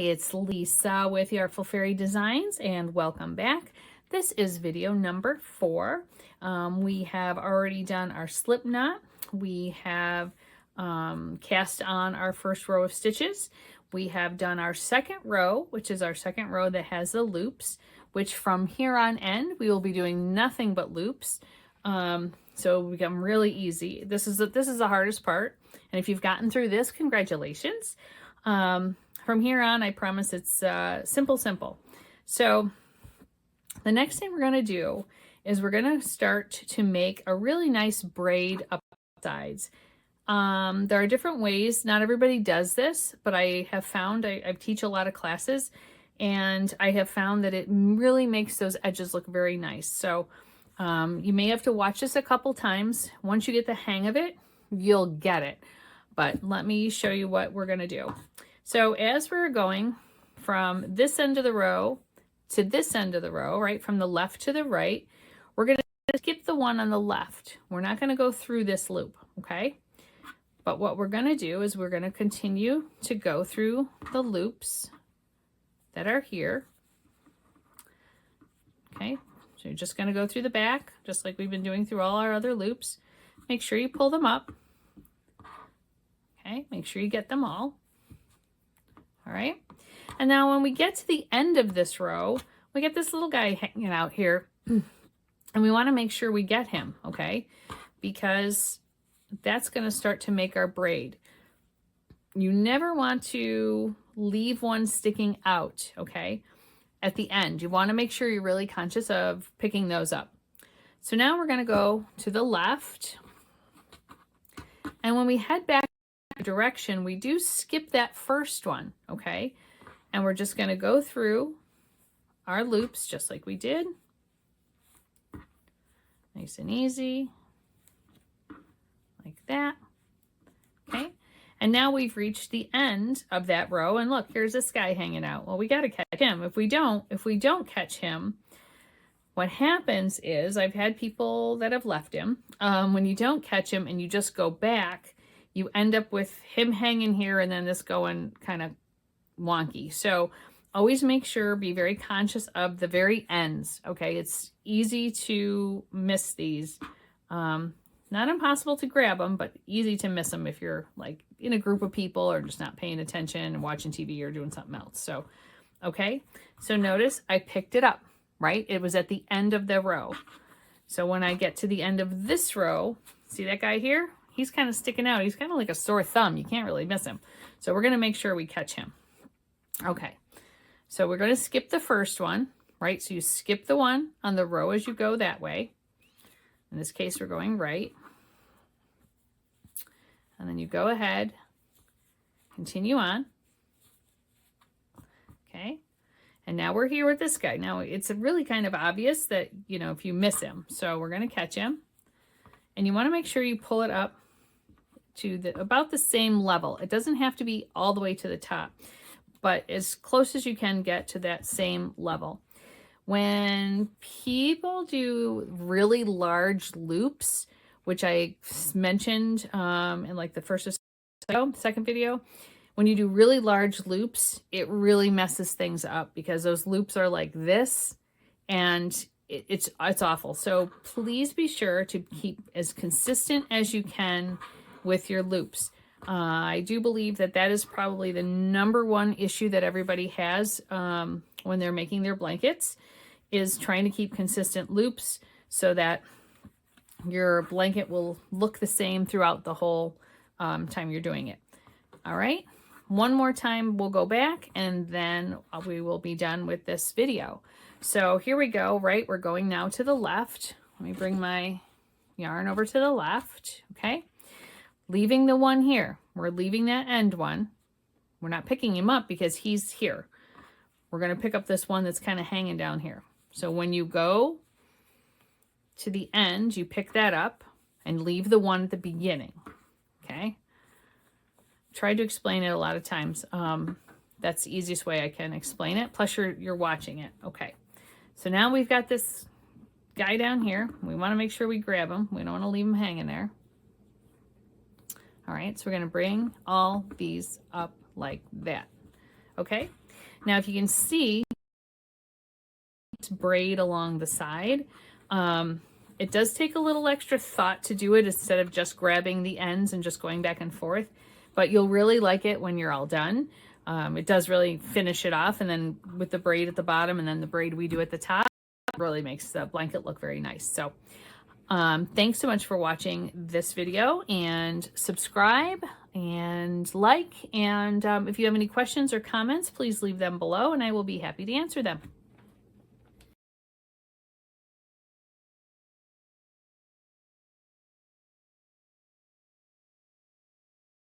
it's Lisa with Artful Fairy Designs, and welcome back. This is video number 4. We have already done our slip knot. We have cast on our first row of stitches. We have done our second row, which is our second row that has the loops, which from here on end, we will be doing nothing but loops. So we become really easy. This is the hardest part. And if you've gotten through this, congratulations. From here on, I promise it's simple. So the next thing we're going to do is we're going to start to make a really nice braid up sides. There are different ways. Not everybody does this, but I have found, I teach a lot of classes, and I have found that it really makes those edges look very nice. So you may have to watch this a couple times. Once you get the hang of it, you'll get it. But let me show you what we're going to do. So as we're going from this end of the row to this end of the row, right, from the left to the right, we're going to skip the one on the left. We're not going to go through this loop, okay? But what we're going to do is we're going to continue to go through the loops that are here. Okay, so you're just going to go through the back, just like we've been doing through all our other loops. Make sure you pull them up. Okay, make sure you get them all. All right, and now when we get to the end of this row, we get this little guy hanging out here, and we want to make sure we get him, okay? Because that's going to start to make our braid. You never want to leave one sticking out, okay? At the end, you want to make sure you're really conscious of picking those up. So now we're going to go to the left, and when we head back direction, we do skip that first one, okay? And we're just going to go through our loops just like we did. Nice and easy. Like that. Okay? And now we've reached the end of that row, and look, here's this guy hanging out. Well, we got to catch him. If we don't catch him, what happens is, I've had people that have left him. When you don't catch him and you just go back, you end up with him hanging here and then this going kind of wonky. So always make sure, be very conscious of the very ends, okay? It's easy to miss these. Not impossible to grab them, but easy to miss them if you're like in a group of people or just not paying attention and watching TV or doing something else. So, okay. So notice I picked it up, right? It was at the end of the row. So when I get to the end of this row, see that guy here? He's kind of sticking out. He's kind of like a sore thumb. You can't really miss him. So we're going to make sure we catch him. Okay. So we're going to skip the first one, right? So you skip the one on the row as you go that way. In this case, we're going right. And then you go ahead, continue on. Okay. And now we're here with this guy. Now it's really kind of obvious that, you know, if you miss him. So we're going to catch him. And you want to make sure you pull it up to about the same level. It doesn't have to be all the way to the top, but as close as you can get to that same level. When people do really large loops, which I mentioned in like the second video, when you do really large loops, it really messes things up because those loops are like this, and it's awful. So please be sure to keep as consistent as you can with your loops. I do believe that is probably the #1 issue that everybody has when they're making their blankets, is trying to keep consistent loops so that your blanket will look the same throughout the whole time you're doing it. All right, one more time we'll go back, and then we will be done with this video. So here we go, right? We're going now to the left. Let me bring my yarn over to the left, okay? Leaving the one here. We're leaving that end one. We're not picking him up because he's here. We're going to pick up this one that's kind of hanging down here. So when you go to the end, you pick that up and leave the one at the beginning, okay? Tried to explain it a lot of times. That's the easiest way I can explain it. Plus you're watching it. Okay. So now we've got this guy down here. We want to make sure we grab him. We don't want to leave him hanging there. All right. So we're going to bring all these up like that. Okay. Now, if you can see, braid along the side. It does take a little extra thought to do it instead of just grabbing the ends and just going back and forth, but you'll really like it when you're all done. It does really finish it off, and then with the braid at the bottom and then the braid we do at the top, it really makes the blanket look very nice. So thanks so much for watching this video, and subscribe and like, and if you have any questions or comments, please leave them below and I will be happy to answer them.